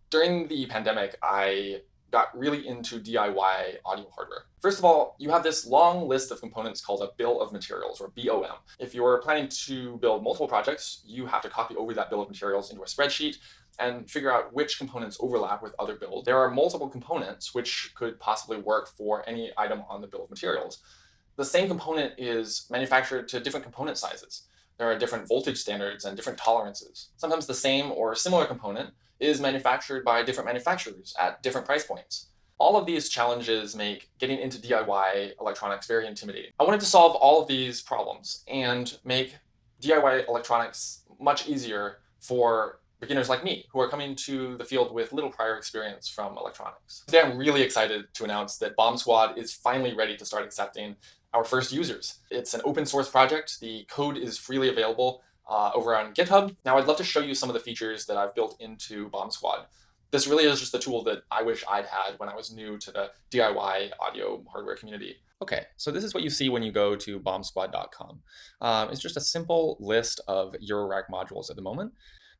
During the pandemic, I got really into DIY audio hardware. First of all, you have this long list of components called a bill of materials, or BOM. If you're planning to build multiple projects, you have to copy over that bill of materials into a spreadsheet and figure out which components overlap with other builds. There are multiple components which could possibly work for any item on the bill of materials. The same component is manufactured to different component sizes. There are different voltage standards and different tolerances. Sometimes the same or similar component is manufactured by different manufacturers at different price points. All of these challenges make getting into DIY electronics very intimidating. I wanted to solve all of these problems and make DIY electronics much easier for beginners like me who are coming to the field with little prior experience from electronics. Today, I'm really excited to announce that BOM Squad is finally ready to start accepting our first users. It's an open source project. The code is freely available over on GitHub. Now, I'd love to show you some of the features that I've built into BOM Squad. This really is just a tool that I wish I'd had when I was new to the DIY audio hardware community. Okay, so this is what you see when you go to bomsquad.com. It's just a simple list of Eurorack modules at the moment.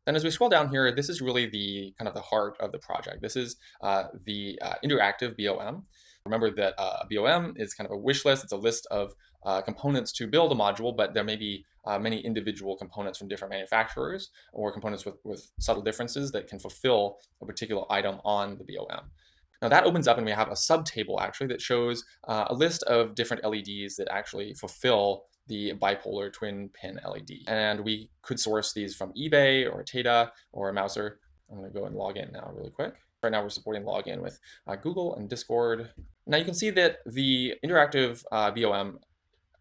Then as we scroll down here, this is really the kind of the heart of the project. This is the interactive BOM. Remember that a BOM is kind of a wish list. It's a list of components to build a module, but there may be many individual components from different manufacturers or components with subtle differences that can fulfill a particular item on the BOM. Now that opens up and we have a subtable actually that shows a list of different LEDs that actually fulfill the bipolar twin pin LED. And we could source these from eBay or Tata or Mouser. I'm gonna go and log in now really quick. Right now we're supporting login with Google and Discord. Now you can see that the interactive BOM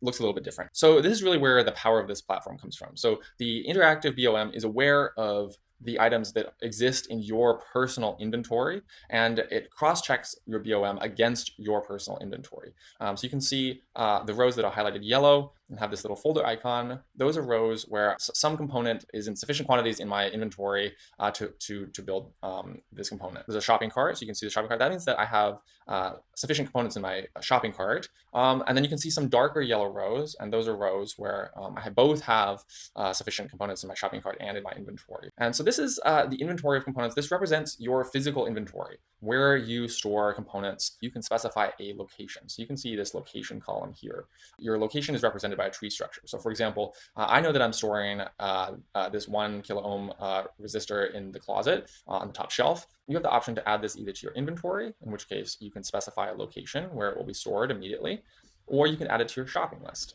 looks a little bit different. So this is really where the power of this platform comes from. So the interactive BOM is aware of the items that exist in your personal inventory, and it cross-checks your BOM against your personal inventory. So you can see the rows that are highlighted yellow and have this little folder icon. Those are rows where some component is in sufficient quantities in my inventory to build this component. There's a shopping cart, so you can see the shopping cart. That means that I have sufficient components in my shopping cart. And then you can see some darker yellow rows, and those are rows where I both have sufficient components in my shopping cart and in my inventory. And so this is the inventory of components. This represents your physical inventory, where you store components. You can specify a location. So you can see this location column here. Your location is represented by a tree structure. So for example, I know that I'm storing this 1 kilo ohm resistor in the closet on the top shelf. You have the option to add this either to your inventory, in which case you can specify a location where it will be stored immediately, or you can add it to your shopping list.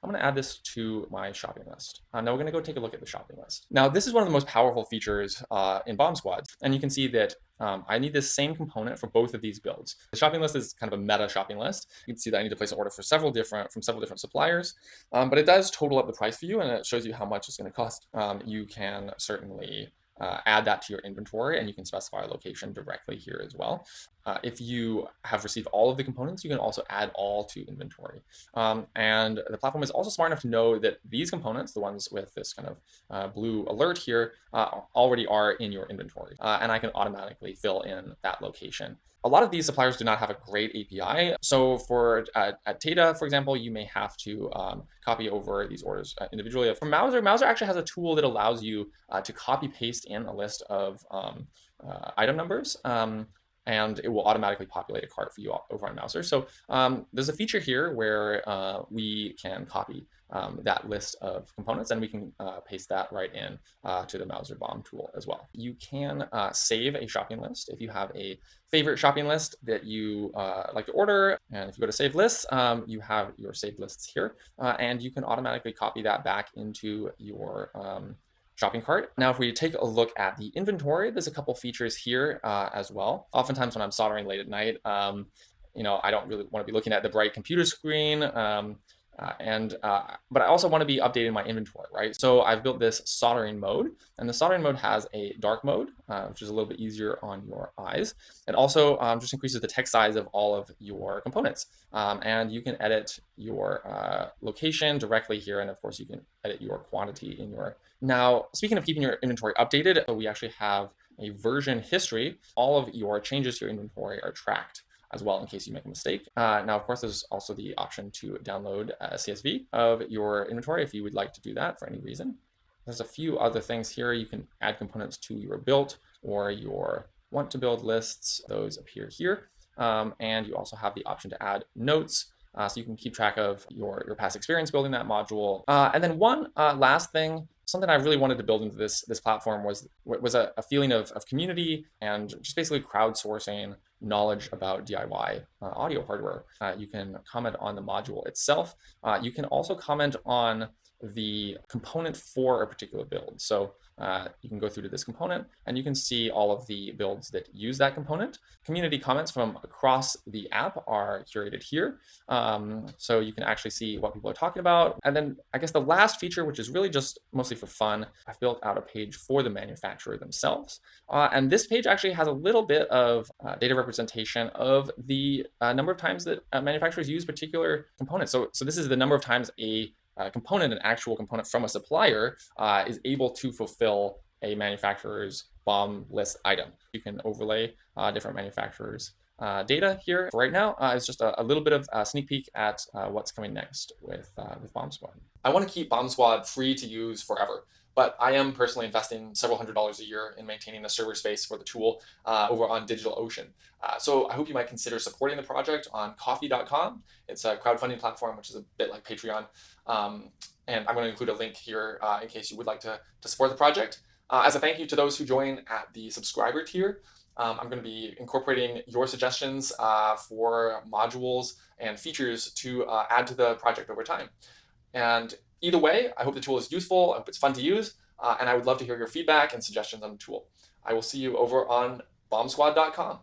I'm going to add this to my shopping list. Now we're going to go take a look at the shopping list. Now this is one of the most powerful features in BOM Squad, and you can see that I need this same component for both of these builds. The shopping list is kind of a meta shopping list. You can see that I need to place an order for several different suppliers, but it does total up the price for you, and it shows you how much it's going to cost. You can certainly add that to your inventory, and you can specify a location directly here as well. If you have received all of the components, you can also add all to inventory. And the platform is also smart enough to know that these components, the ones with this kind of blue alert here, already are in your inventory. And I can automatically fill in that location. A lot of these suppliers do not have a great API. So for at Tata, for example, you may have to copy over these orders individually. For Mouser, Mouser actually has a tool that allows you to copy paste in a list of item numbers. And it will automatically populate a cart for you over on Mouser. So there's a feature here where we can copy that list of components, and we can paste that right in to the Mouser BOM tool as well. You can save a shopping list if you have a favorite shopping list that you like to order. And if you go to save lists, you have your saved lists here, and you can automatically copy that back into your shopping cart. Now, if we take a look at the inventory, there's a couple features here as well. Oftentimes when I'm soldering late at night, I don't really want to be looking at the bright computer screen. But I also want to be updating my inventory, right? So I've built this soldering mode, and the soldering mode has a dark mode, which is a little bit easier on your eyes. It also just increases the text size of all of your components. And you can edit your location directly here. And of course you can edit your quantity in your. Now, speaking of keeping your inventory updated, so we actually have a version history. All of your changes to your inventory are tracked as well in case you make a mistake. Now, of course, there's also the option to download a CSV of your inventory if you would like to do that for any reason. There's a few other things here. You can add components to your build or your want to build lists. Those appear here. And you also have the option to add notes. So you can keep track of your past experience building that module. And then one last thing, something I really wanted to build into this platform was a feeling of community and just basically crowdsourcing knowledge about DIY audio hardware. You can comment on the module itself. You can also comment on the component for a particular build. So you can go through to this component and you can see all of the builds that use that component. Community comments from across the app are curated here. So you can actually see what people are talking about. And then I guess the last feature, which is really just mostly for fun, I've built out a page for the manufacturer themselves. And this page actually has a little bit of data representation of the number of times that manufacturers use particular components. So this is the number of times a component, an actual component from a supplier, is able to fulfill a manufacturer's BOM list item. You can overlay different manufacturers' data here. For right now, it's just a little bit of a sneak peek at what's coming next with BOM Squad. I want to keep BOM Squad free to use forever, but I am personally investing several $100s a year in maintaining the server space for the tool over on DigitalOcean. So I hope you might consider supporting the project on coffee.com. It's a crowdfunding platform, which is a bit like Patreon. And I'm going to include a link here in case you would like to support the project. As a thank you to those who join at the subscriber tier, I'm going to be incorporating your suggestions for modules and features to add to the project over time. And either way, I hope the tool is useful. I hope it's fun to use. And I would love to hear your feedback and suggestions on the tool. I will see you over on bomsquad.com.